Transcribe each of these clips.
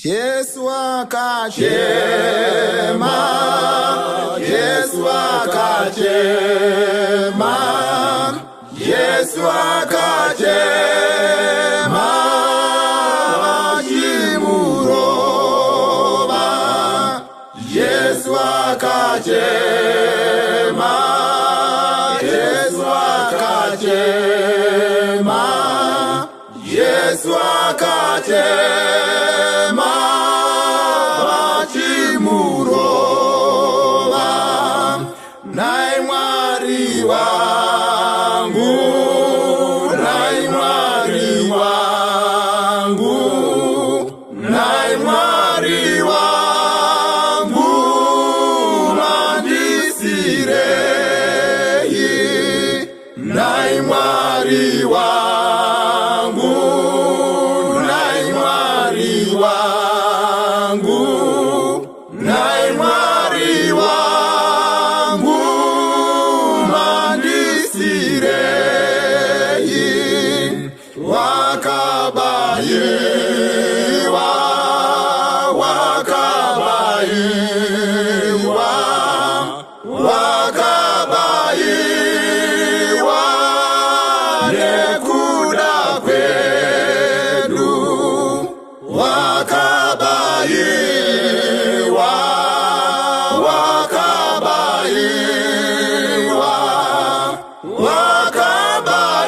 Yesu akachema, Yesu akachema, Yesu akachema, chimuroba. Yesu akachema, Yesu akachema, Yesu akachema, chimuroba. Naye Mwari wangu, naye Mwari wangu, naye Mwari wangu, mandisirei. Naye Mwari wangu, naye Mwari wangu, naye Mwari wangu, mandisirei. Wakabayiwa, wakabayiwa, wakabayiwa, nekuda kwedu. Wakabayiwa, wakabayiwa,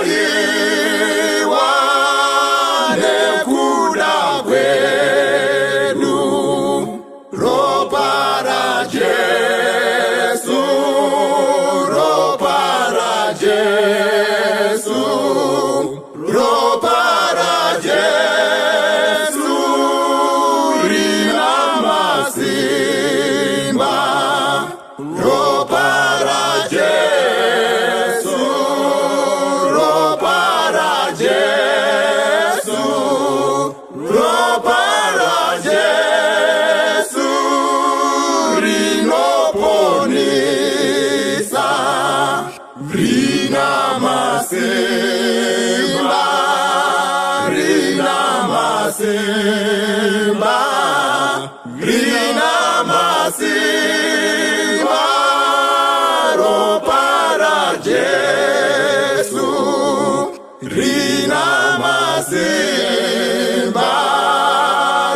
wakabayiwa, nekuda kwedu. Ropa la Yesu, ropa la Yesu, ropa la Yesu, lina masimba. Ropa la Yesu, ropa la Yesu, ropa la Yesu, linoponisa. Lina masimba, lina masimba, lina masimba. Ropa la Yesu, lina masimba,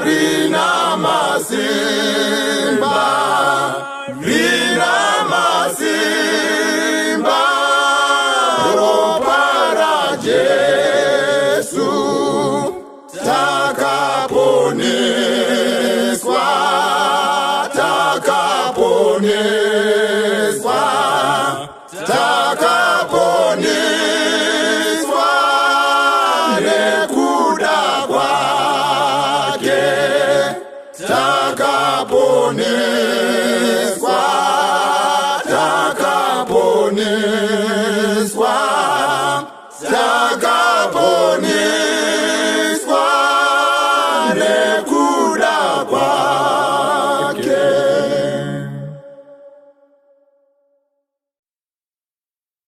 lina masimba, lina masimba. Ropa la Yesu, takaponeswa, takaponeswa, takaponeswa, nekuda kwake. Takaponeswa,